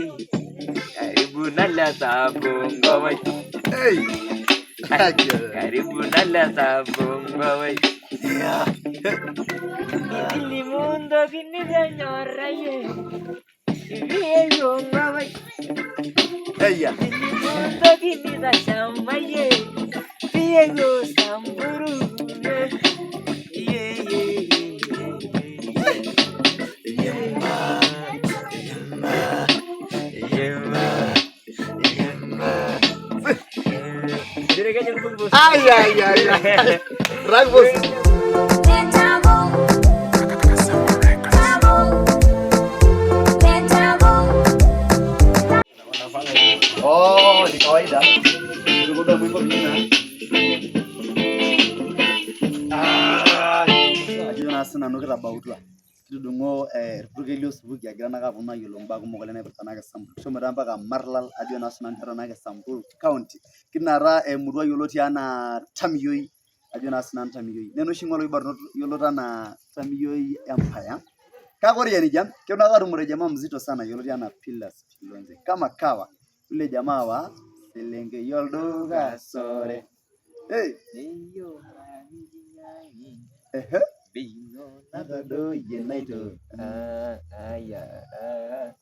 Karibu nala sabungo wai. Hey. Karibu nala sabungo wai. Ini mundo gini senyoraye. Ini yonga wai. Hey ya. Ini mundo gini sashamaye. Diego Samburu. Ay. Ragos. Oh, di kawaida. Udah minggu ini. Ajo na sana no kira bautla. Tudungo Rugelio Subuki agira na kapuna yolomba kumogale na betana ka sample. So meramba ka Marlal ajo na sana ntara na ka sample county. Kinara murwa yoloti ana Tamiyoi ajo na sana Tamiyoi. Neno shingolo ibarno yolota na Tamiyoi Empire. Kakori yani jam, kiona karumure jamaa mzito sana yoloti ana Pillars Pilonze. Kama kawa yule jamaa wa Selenge Yoldo Gasore. Hey.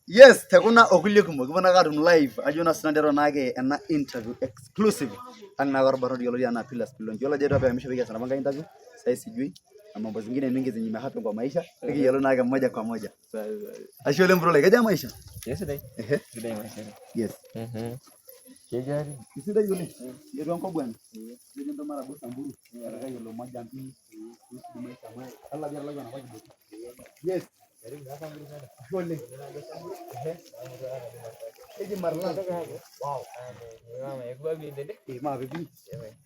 Yes, tekuna okulie kumok kibona katum live ajo na sinandero nake ena interview exclusive ang na barbaro yolodi ana Pillars Pilonze. Yola jetu hapa ameshapiga sana banga interview. Sasa sijui na mambo zingine mingi zenye happen kwa maisha. Hiki yolo nake moja kwa moja. Ashole mbro kaja maisha. Yes today. Today maisha. Yes. Kejari. Isida yule. Yetu anko bwana. Ndio ndo mara bosa mburu. Araka yolo moja mpi. Maisha mwe. Allah biar lagu anakuwa jibu. Yes. Karibu hapa mburu sana. Pole. Eji Marlal. Wow. Mama yekuwa bindende. Ma bibi.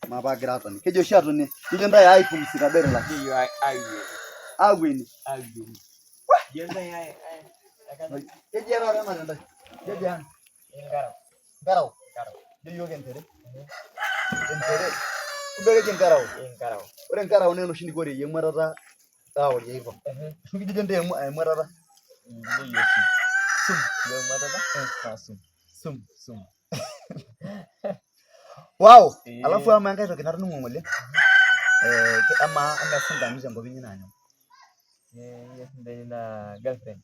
Ma ba grata ni. Kejo shato ni. Ndio ndaya ai kumsika bere la. Hiyo ai. Agwini. Jenda ai. Keji era rama ndai. Jeje an. Garau. Ndio gentere. Gentere. Kubele jengarau. Ore ngarau neno shindi gore yemarata tawo yego. Ngi jende yemarata. Ndio sum. Yemarata. Sum. Wow. Alafu ama ngai to kinarunu ngole. Ama sinda mje ngobinyi nanyo. Yes, na girlfriend.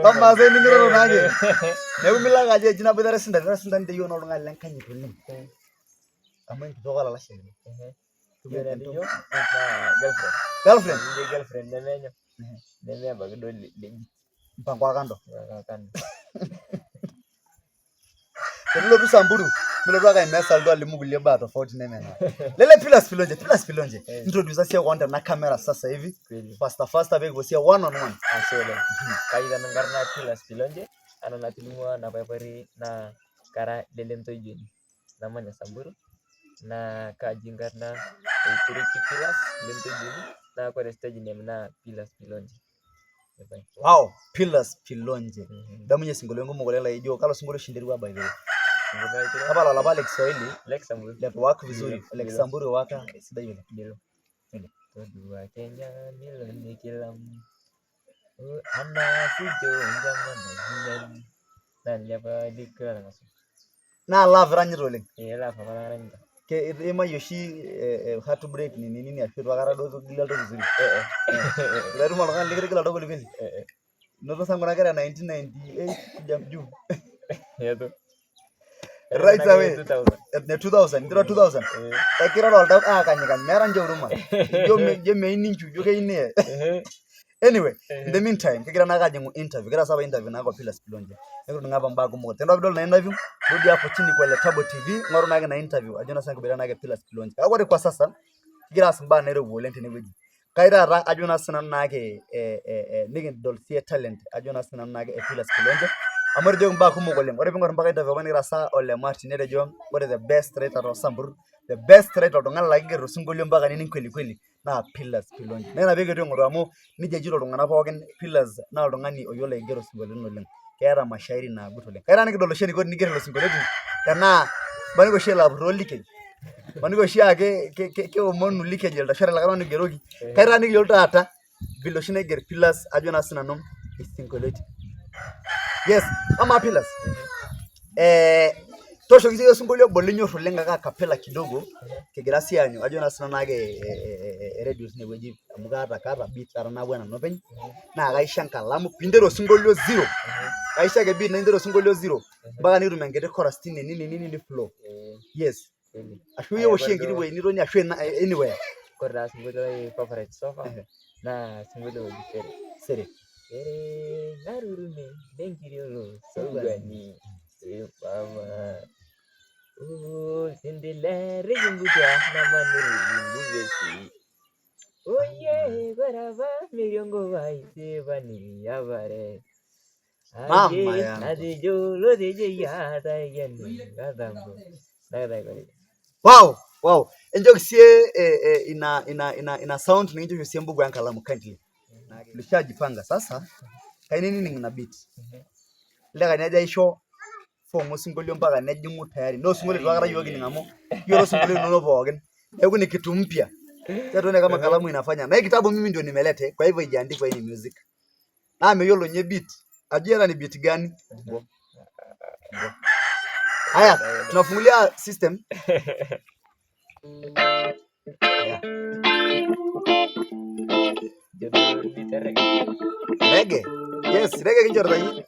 Kama zeni ngiro nage. Nego milaga je jina bedara sinda ndio no ngal lankanyi tulim. Ama ndoga la shenge. Kubera ndio Girlfriend. Ndio girlfriend nemenyo. Nemenya bagido Mpango akando. Akando. Kelo tu Samburu. Milo raka imesa ndo alimugulie ba tofauti nemenya. Lele Pillars Pilonze. Introduce sia kwanda na kamera sasa hivi. Faster bego sia one on one. Asole. Kaida ngarna Pillars Pilonze ana natilumwa na papari na kara delento jeni. Namanya Samburu. Na kajingarna Turiki Pillars delento jeni na kwa stage name na Pillars Pilonze. Wow, Pillars Pilonze. Damunye singolo ngo mogolela ijo kalo singolo shindirwa by the way. Hapa la bale Kiswahili, Lex Samburu. Lex wako vizuri. Lex Samburu waka sida yule. Ndio. Tudua Kenya milioni kila ana sijo njama na dan lepa dikra ngaso. Na love ranyi rolling. La fa mala ranyi. Ke ema yoshi heart break ni nini afirwa kara dozo gila to vizuri. Laru malonga ligre gila dogo liveli. Noto sangona kera 1998 jam juu. Yeto. Right away. 2000. Ndiro 2000. Takira rolda kanyika meran joruma. Jo maininchu jo kaine. Anyway, in the meantime, kikira nakaje mu interview. Kira saba interview nako Pillars Pilonze. Ngiro ngaba mbago mo. Tendo bidol na interview. Rudi hapo chini kwa Letabo TV. Ngoro nake na interview. Ajona sangu bila nake Pillars Pilonze. Akore kwa sasa kikira samba na ro volente ni weji. Kaira ra ajona sana nake nige dol see talent. Ajona sana nake Pillars Pilonze. Amar jong ba kumo golem. Ore bingor mbaka interview bani rasa ole Martin ere jong. What is the best writer of Samburu? The best writer of ngala lagi rusungolio mbaka nini kweli. Na Pillars Pilonze. Nena bege to ngoro amo nije jiro lungana poken Pillars na lungani oyola igero singolio noleng. Kera mashairi na gutole. Kaira nikidolo sheni ko nigero singolio. Kana bani ko shela brolike. Bani ko shia ke omonu like jelda shara lagano ni gerogi. Kaira nikidolo ata bilo shine ger Pillars ajona sinanom singolio. Yes, ama pillars. Tosho kisiyo singolio bolinyo rulenga ka kapela kidogo kigira sianyu ajo na sina nake radio sine weji amugata kata beat arana bwana nopeny na kaisha nkalamu pindero singolio 0 kaisha ke beat na indero singolio 0 mpaka nitum enkiti chorus tine nini flow. Yes, ashu yo shengiri we nironi ashu anywhere kora singolio favorite sofa na singolio sere narurume dengirio sogani mama sindile ringuja namani ringuvesi oye baraba miriongo vai sevani yabare mama ya adijolo deje yada yenu gadambo dai wow enjokisie ina sound ninjo yosie mbugu yankalamu kindly lishajipanga sasa kainini ningina beat lega naja isho fomo singolio mpaka nejingu tayari no singolio twakara yogi ningamo yoro singolio nono pookin hebu ni kitu mpya tuone kama kalamu inafanya na kitabu mimi ndio nimelete kwa hivyo ijaandikwa hii music na meyolo nye beat ajira ni beat gani haya tunafungulia system reggae yes reggae kinjorda hii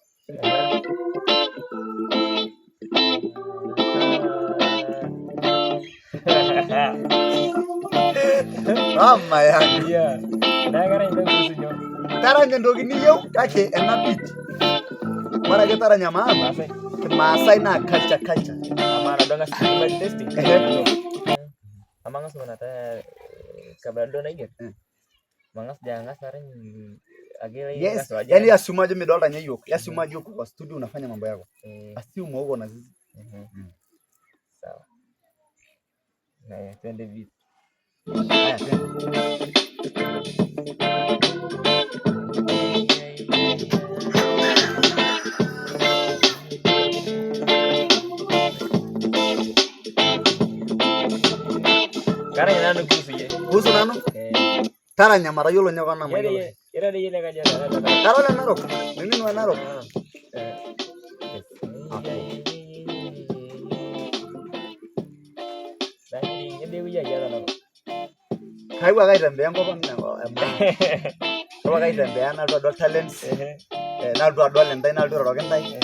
mama yangu ya nagara ndo kusinyo taranya ndogi niyo kake ena beat mara ke taranya mama Kimasai na culture amana donga sima testing amanga sebenarnya kabla dona inget mangas jangan sarang agile yes yani asumaje midolta nyeyok asumaje uko kwa studio unafanya mambo yako assume uko na zizi sawa na twende beat haya karena nanu kusu nanu taranya mara yolo nyaka na mayo ira de yele kaja tarole narok mimi ni narok Dani ngede uya jala nako kaiwa kaitembea ngoko nango kaiwa kaitembea na ndo talents na ndo adol ndai na ndo roke ndai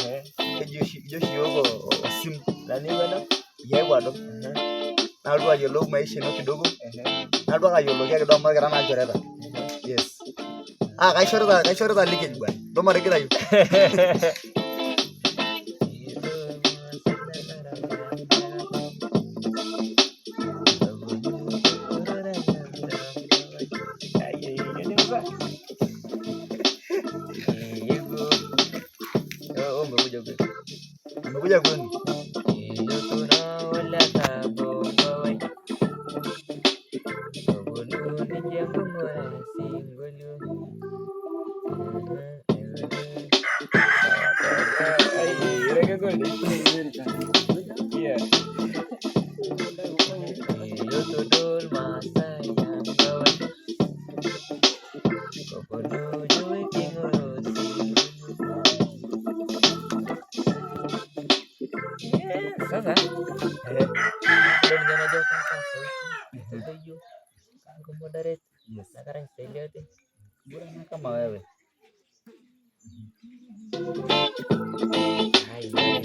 joshi yoko sim nani bwana yewa do na ndo ayelo maisha no kidogo na ndo ayelo kia kidogo mara kana joreta yes kaishoreta leakage bwana ndo mara kila yu umekuja kwenu sasa dengan aja kan itu aku moderate sekarang saya lihat bora kama wewe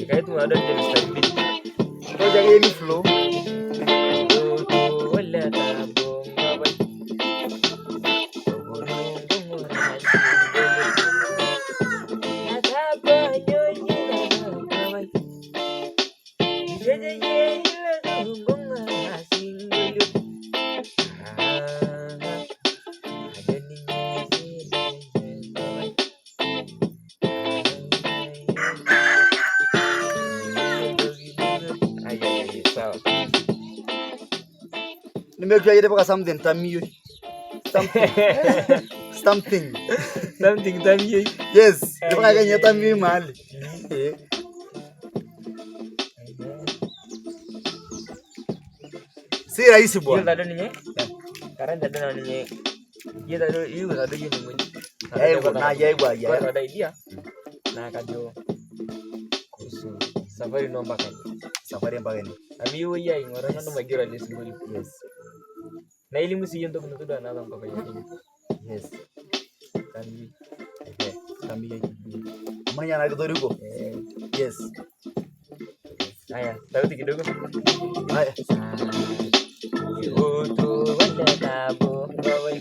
kayak itu ada jadi style beat ndo jaga ni flow wala tabong babay nimekuja ile paka something tamiyo something tamiyo yes paka kanya tamiyo mahali si rahisi bwana hiyo tado ninye karena tado na ninye hiyo tado hiyo tado yeye mwenye yeye na yeye kwa idea na kajo kuhusu safari no mpaka safari mpaka ene. amiyo iya ing'ora nanu magira ale singolio. Yes. Na ilimu siyie entoki natodua naata mpaka ya Kenya. Yes. Kambi. Kambi ya Manya na kitoriko. Yes. Haya, sauti kidogo. Haya. Yoto wala tabo ngawai.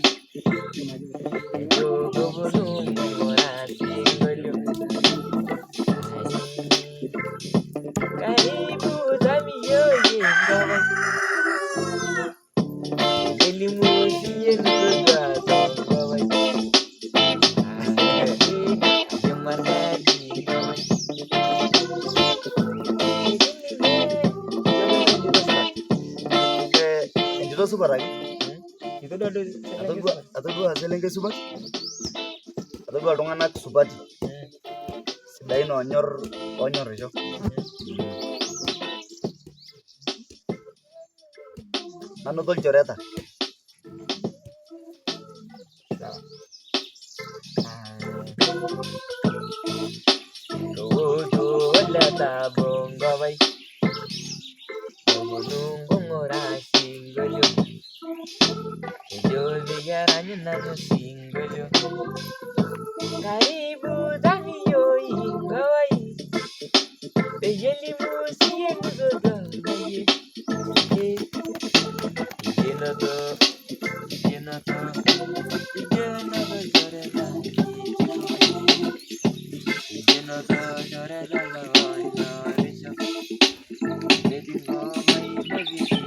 Yoto gobonu mora singolio. Karibu zami yoye ngawai. Elimu siye nutodwa ngawai. Yamanadi ngawai. Entito supat ake. Itodua do Atodua selenke supat. Atodua iltung'anak supati. Sidain onyorrisho. Nanoto ilchoreta. Loto wala tabo ngawai. Gobonu ngora singolio. Ejo bigaranya nano singolio. Karibu zami yoi ngawai. Elimu siye nutodwa ngawai. Ijenoto joreta. Ijenoto joreta lawanyorisho. Jadi ngomai begitu.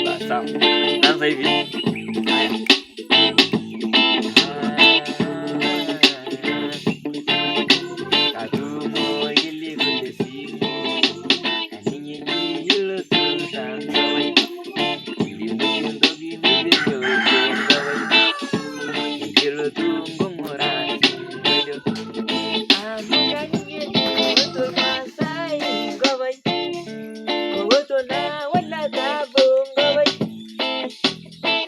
Basta. Nanti hivi. Haya. Kadumo ili kulesi. Aninyi hilo tutangawai. Lindo bini ngawai. Hilo tunggu ngorasi ngojo. Amukanye kowoto masai ngawai. Kowoto na wala tabo ngawai.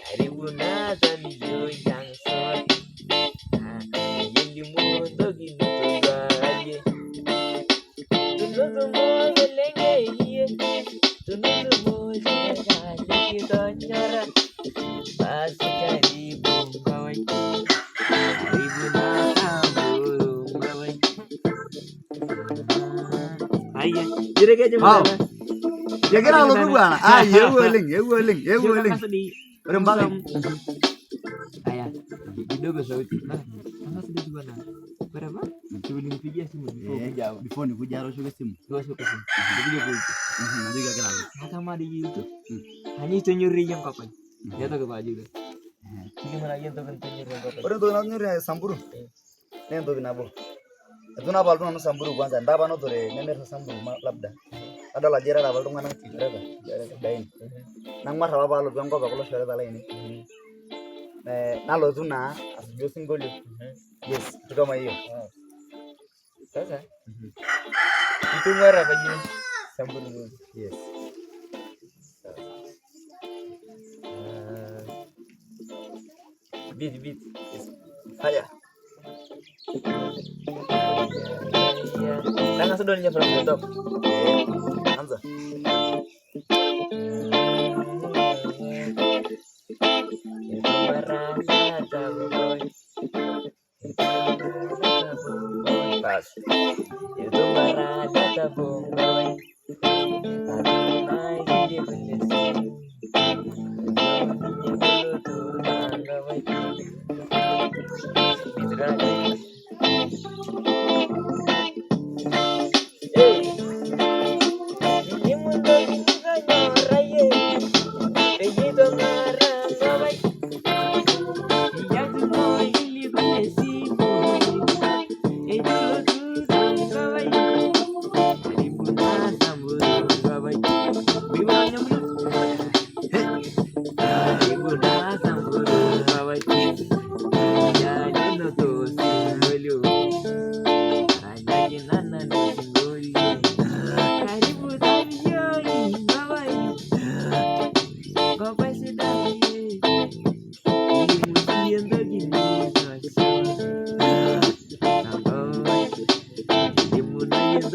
Karibu na zami yang sot. Elimu ndogi nutodwa aye. Tunutu mo selenge iye. Tunutu mo selenge kitonyora. Basi karibu ngawai. Karibu na samburu ngawai. Haya, jere Wow. mana? Kira alotu bwana. Yewu oleng. Ore mpaka Haya, kidogo sauti. Sasa sisi bwana. Berapa? Tulimpigia simu before nikuja aroshoke simu. Dua siku simu. Ndio kwa Napiga kila wakati. hata madi YouTube. Hani tonyorri yang kapan? Ya to ke baju. Kini mana yang to kan tonyorri yang kapan? Ore entoki nanyorie Samburu naa entoki nabo. Etu napa altu nanu Samburu kwanza ndaa apa notore nemirta Samburu labda. Adol ajo irara apa iltung'anak ilchoreta sidain. Nang'uar apa paalotu enkop ekulo shoreta lainei. Nalotu naa asuju osinkolio. Yes, kitu kama hiyo. Sasa itu ngara baju Samburu. Yes. Beat. Yes. Haya. Tangan sudah nyampe laptop. Anza. Pas. Itu barada tabung boy. Tapi naik dia bendesi. Dulu tuh tangga boy. Itu kan. Ini mudah juga nyorai. Begitu ngarang boy. Dia tuh mau ini bendesi. Dulu tuh tangga boy. Dari punah sambut boy. Bimanya Dari punah sambut boy. Jadi nutus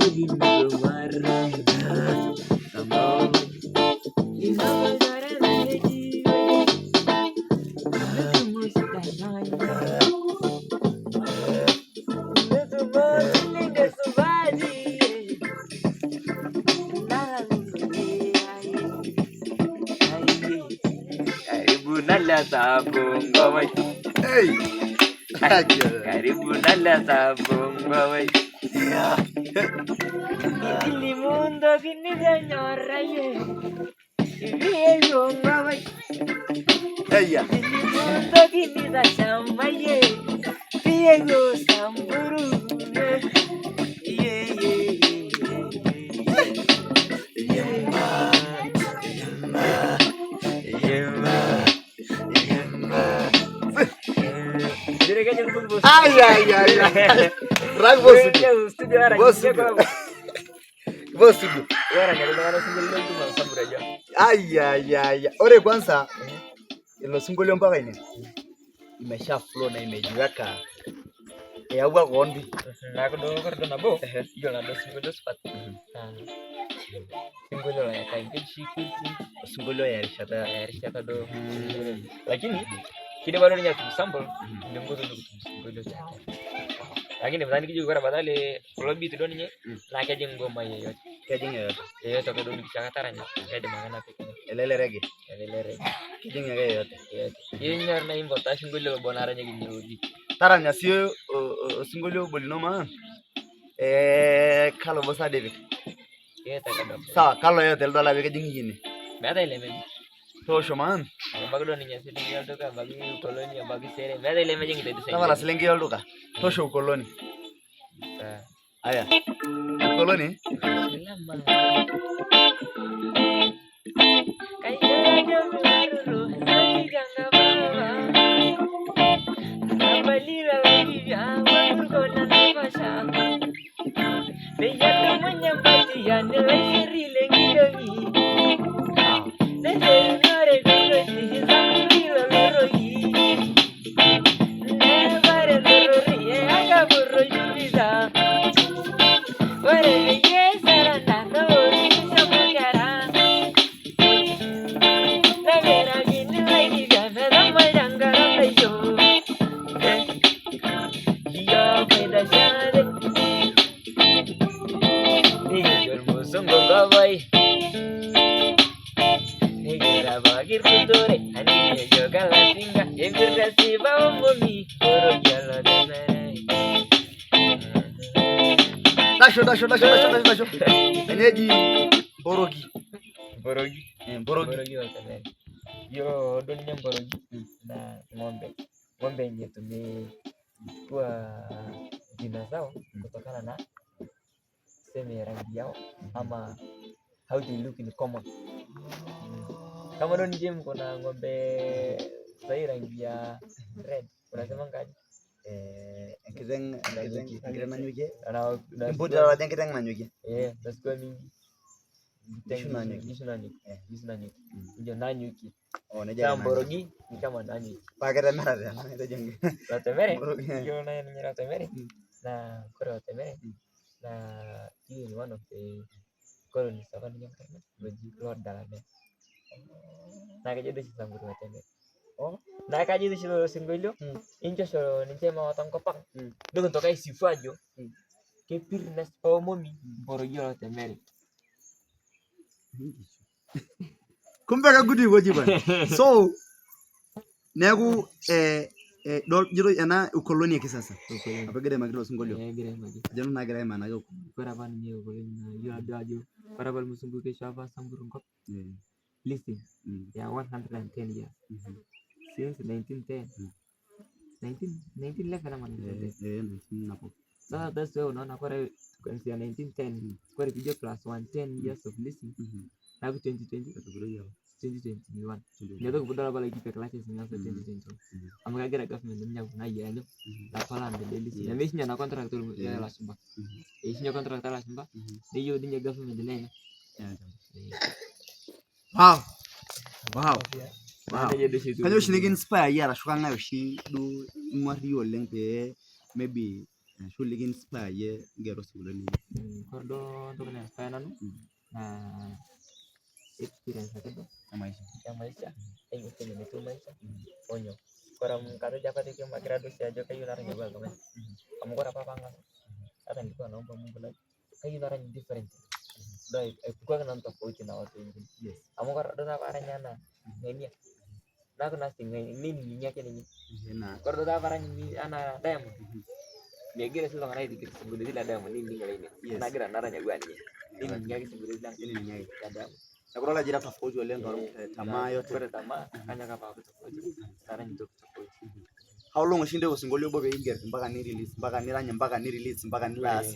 Karibu nala sabung bawai. Hey. Karibu nala sabung bawai. Ini mundo gini señora ye. Viejo bawai. Hey ya. Ini mundo gini da chamba ye. Viejo samburu. Ye ye ye. Ay. Rag bos. Bos. Ay. Ore kwanza ilo singolio mpaka ine imesha flow na imejiweka yaua kondi na kudo nabo iyo na do singolio spat singolio ya kaingi shikuti singolio ya rishata do lakini kile bado ni nyatu sample ndio ngozo ndio singolio chake lakini mzani kiji kwa badale lobby tu donye na kaje ngoma yeyote yeyote kwa doni kishataranya kaje magana pekee elele rege kijinga yeyote yenye na invota singolio bonara nyegi nyudi taranya sio singolio bolinoma kalo bosa David sawa kalo yote dola bege jingine meda ile meji tosho man bagdo ni nyasi ni yaldo ka bagi koloni bagi sere meda ile meji ngide sasa la silengi yaldo ka tosho koloni aya koloni Dasho. Enyeji borogi. Yo dunia borogi na ng'ombe yenye tumekuwa jina zao kutokana na sehemu ya rangi yao ama how they look in common. Kama don game kuna ng'ombe za rangi ya red unasema ngaje? Kiteng nanyuke. Imbuda wa kiteng nanyuke. That's kwa mingi. Gishu nanyuki. Ndio nanyuki. Na mborogi ni kama nanyuki. Paketa mera tena ito jengi. Ratemere. Yo na ni ratemere. Na kore ratemere. Na hiyo ni one of the colonies hapa ni Karna. Weji Lord Dalane. Na kaje desi samburu ratemere. Na kaje desi lo singolio. Injo so ninjema watang kopang. Ndio kutoka isifajo. Kepirnes pomomi mborogi ratemere. Kumbe ka gudi woji bana so neku jiro ena ukoloni ya kisasa apagere magiro singolio jeno na gere mana yo para ban ni ukoloni na yo adajo para bal musungu ke shava samburu ngop listen ya 110 years since 1910 1911 ama 1910 napo sasa that's why unaona kwa kuanzia 1910 kwa video plus 110 years of listening na 2021 ndio kubodola bala kipe classes na 2020 amagagera government nya kuna yanyo la pala mbele na meshinya na contract ya la simba ishinya contract la simba ndio dinya government nene wow kanyo shinigin inspire yara shuka ngayo shi do ngwari oleng pe maybe shuliki inspire ye ngero singolio Kordo ntoki nainspire nanu naa experience ake duo ya maisha penye netiu maisha onyo kore amu nkata apa magira duo sii ajo kayieu narany atuaa ltung'ani amu kore apa paang'as hata nilikuwa naomba Mungu lai kayieu narany different dua aikukuaki nanu tofauti na watu wengine amu kore duo taa paarany ana ng'ania naaku naa sii neining'ing'i ake ninye kore duo taa paarany ana Diamond megira sii ltung'ana aitigir singolioitin le Diamond neining ake ninye nagira narany atuaa ninye neining'ing'i ake singolioitin lang le Diamond na kutoka jira tofauti oleng tamaa yote kore tamaa kanyok apa aaku tofauti narany ntoki tofauti how long oshi intake osinkolio obo peiger mpaka ni-release mpaka nirany mpaka ni-release mpaka nilo aas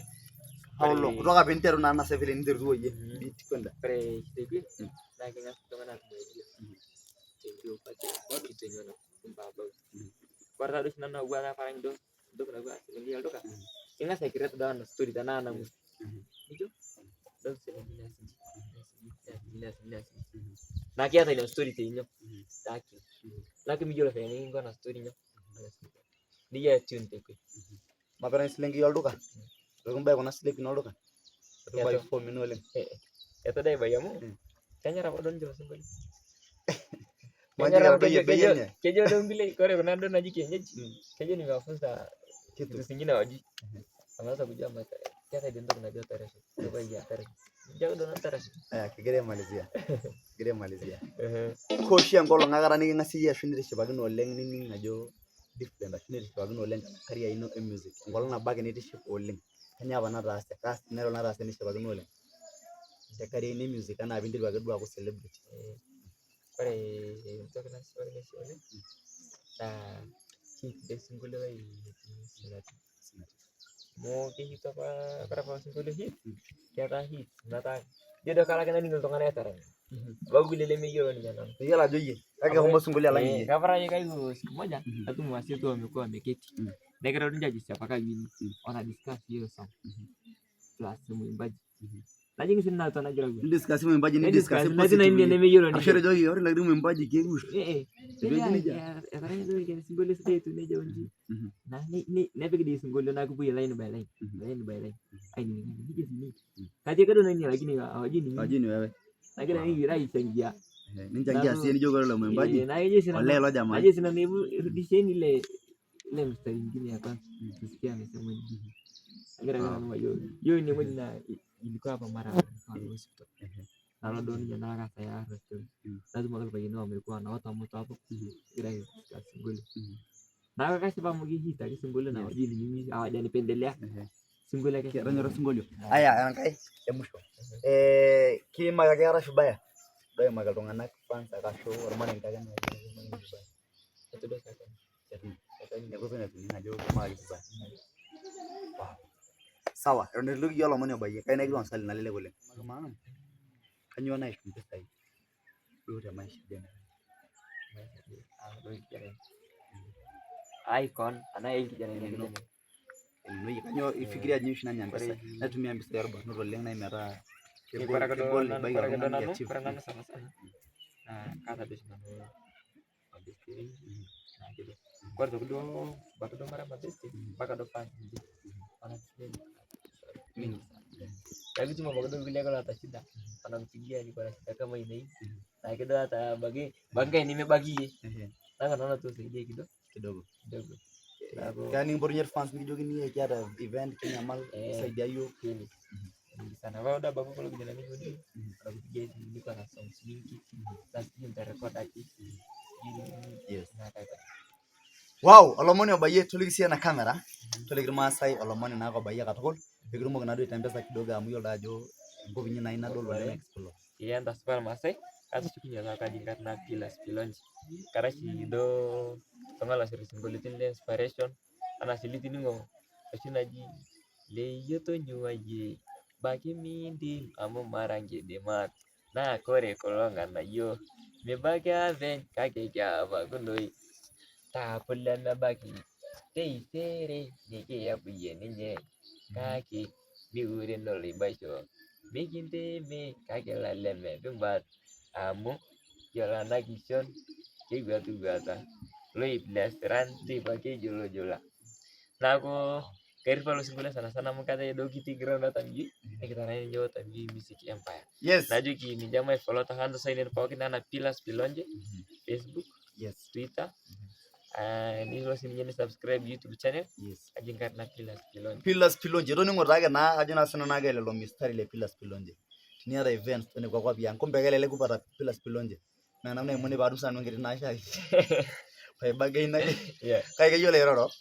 how long kutoka piinteru naa anasa vile ninterutua yie beat kwenda kore kidekwe naa keng'as ltung'ana atum idea tendio upate kitu yenye unakumba about kore taa duo oshi nanu atuwa paarany duo ntoki natuwaa selenken elduka ing'as ai create duo ana story tanaa ana movie nijo dol selenkei neas inji neas inji naa keata inia story teine naaku miyolo venye nikinko ana story niyolo tune tekwe mapirany selenkei olduka pikimbai kuna silipi olduka pikibai form ino oleng etu dei aibai amu kenyor apa duo ninche ilo singolio kejo duo nkule kore kuna duo naji kienyeji kejo nimewafunza kitu singine wajui wameanza kujua keata idia ntoki naji operation nepuoi operation nijo ake duo nanu operation kigira aimalizia kooshi enkolong aikata niking'asie yie ashu nitishipakine oleng nining ajo different ashu nitishipakine oleng career ino e music enkolong nabo ake nitiship oleng kanyoo apa nataase kaas nelo nataase nishipakino oleng te career ino e music anaa piinteru ake duo aaku celebrity kore ntoki nashipakine oshi oleng naa hit le singolio lai etii sinati amu kehit apa kore apa singolio hit ketaa hit metaa ijo duo kalo ake naning ltung'ana etaranya abaki kule lemeyolo ninye nanu meyiolo ajo yie kake kehomo sinkolio alang iyie kaparanya kaiko siku moja natum wasetu wamekuwa wameketi nekiro ninche ajisepaka wimbo wana discuss hiyo song plus mwimbaji najing sii nini atua nagira auia nidiscuss mwimbaji nidiscuss natii na India nemeyolo ninche ashu etejoki ore lakini mwimbaji kegush etaranya duo kenya singolio sidai etiu neja onji naa nepik dei singolio naa kupuoi line by line ainining'u nejo sii katii ake duo naining lakini hawajui ni wewe nagira aichangia ninchangia sie nijo kore ilo mwimbaji olee ilo jamaa najo sii nanu hebu rudisheni ile mstari ingine ya kwanza tusikie amesema nini nagira ake nanu mayiolo yiolo ine ng'oji naa ilikuwa apa mara hospital nalo duo ninye naakasa ya story lazima ake ilpayiani wamekuwa wanaota moto hapo egira aidiscuss singolio naaku kashipa amu kehit ake singolio na hawajui ni mimi hawajanipendelea singolio ake etonyora singolio aya enkae emusho kiimaki ake arashu baya duo aimaki iltung'anak kwanza kashu ormarenke ake etu duo sake nekutu netuning ajo kiimaki vibaya sawa eton etu kijo olomoni obayie kai nekilikuan swali nalelek oleng amaa kanyoo naishu mpisai duo te maisha icon ana kijana kanyoo ifikiria ajo oshi nanya mpisai naitumia mpisai orbarnot oleng nai metaa kore ake duo nanu sana sana naa kaata duo oshi nanu mabesti wengi naakedo kore toki duo abaki duo mara mabesti mpaka duo fans mingi nakitum abaki duo lkulie ake loota shida wanakupigia niko na shida kama ina hivi na kidogo hata abaki ngai nemebaki iyie nako naona tu usaidia kidogo kaya nikimpotunye fans nikijokini kiata event kinyamal saidia yiok sana wao da babu kulo kijana mingi ndio wanakupigia niko na songs mingi sasa nitarecord aje na kaita wow olomoni obayie toliki sie na kamera toliki irmaasai olomoni naake obayie katukul pikitumoki naduo aitembeza kidogo amu yiolo ajo enkop inyi nai nadol oleng explore ienda super Maasai ashukunye naa kaji karna Pillars Pilonji karashi do tong'ala siri singolioitin le inspiration ana sii litining'o oshi naji leyio tonyuayie baki miindim amu mara nkidimat naa kore kulo ng'anayio mibaki aapeny kake kiapakunoi taaku lemebaki teisere nikiyapuye ninye kake miure oloibasho mikintimi kake laleme kimbat amu yiolo ena kishon kewuatu wuata loip lesiran teipa kejulujula naaku Kairi palo singgulan sana mukata edo kiti ground atamgi kita nanya jauh tamgi Music Empire. Yes. Najuki ni jamai follow tahando sign in paukin na Pilas Pilonje Facebook, Yes. Twitter. Ni lo sini jadi subscribe YouTube channel. Yes. Ajin karena Pilas Pilonje. Pilas Pilonje doni ngorage na ajina sana na gele lo mistari le Pilas Pilonje. Ni ada events ni kwa biang kumbe gele le kupata Pilas Pilonje. Na namna imuni badu sana ngiri na shai. Pai bagai na. Yeah. Kai ga yole roro.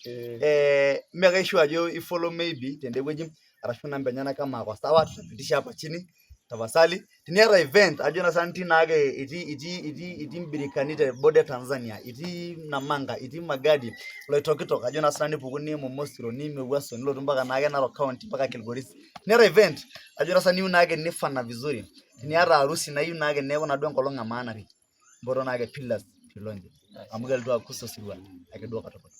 Make sure you follow maybe tende weji arashu namba nyana kama kwa sawa tutapitisha hapa chini. Tafasali tiniara event ajona santi nage iti mbirikanite bode Tanzania iti namanga iti magadi loitokitok ajona santi pukuni momosiro ni mewaso nilo mpaka nage naro county mpaka Kilgoris tiniara event ajona santi nage nifana vizuri tiniara harusi na yu nage neko na duan kolonga maana ri mboro nage Pilas Pilonje amugal dua kuso siwa ake dua katoko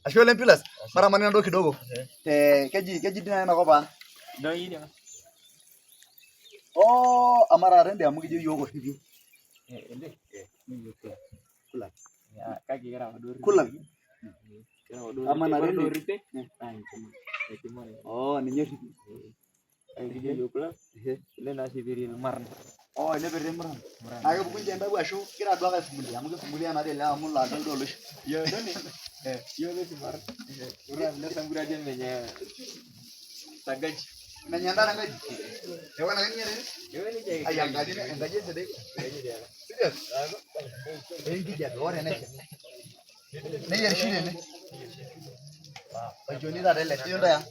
ashole Pilas mara maneno ndo kidogo keji dina na kopa ndo yini oh amara rende amugije yogo hivi ende kula ya kaki kira waduri kula ama na rende oh ni nyeri kaki yokula ile nasi biri marna oh ile biri marna ayo bukunje nda bwasho kira dwa ka fumulia amuge fumulia na ile amulla ndo lo yo doni yo le marna ura nda sangura je menya tagaji na nyanda ngaji ewa na ngene yo ni je ayang ngaji ne ngaji sede serious engi ja dore ne ne yer shine ne ajoni da le tiyo da ya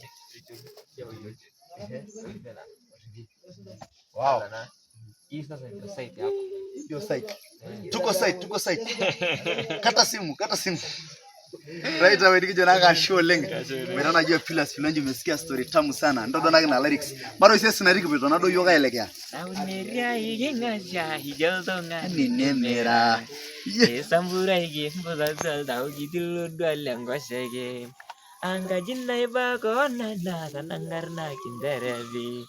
wow isa site yako yo site tuko site kata simu right away nikijona ka show lengi mera na hiyo Pilas Pilonje umesikia story tamu sana ndo dona na lyrics bado sisi na riki beto na do yoga elekea sauneria igenga ja hijaldo ni nemera sambura ige mboza dau gidilu dwalengo shege anga jinna iba ko na sanangarna kinderevi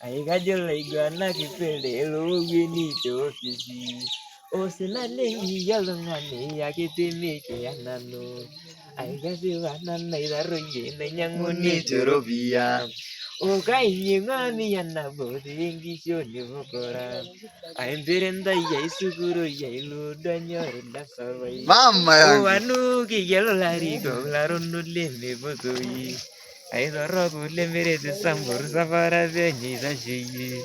ai gajola igana kipende lugini tofisi osina lengi yalongani yakitimike yanano ai gasiwana na idaroye na nyanguni Terovia okai ngami yanabodi ingisho ni bokora ai berenda yaisuguro yailu danyor dasawai mama yangu wanu kigelo lari go larono leme botoi ai dorogo lemere de sambur safara venyi da shiyi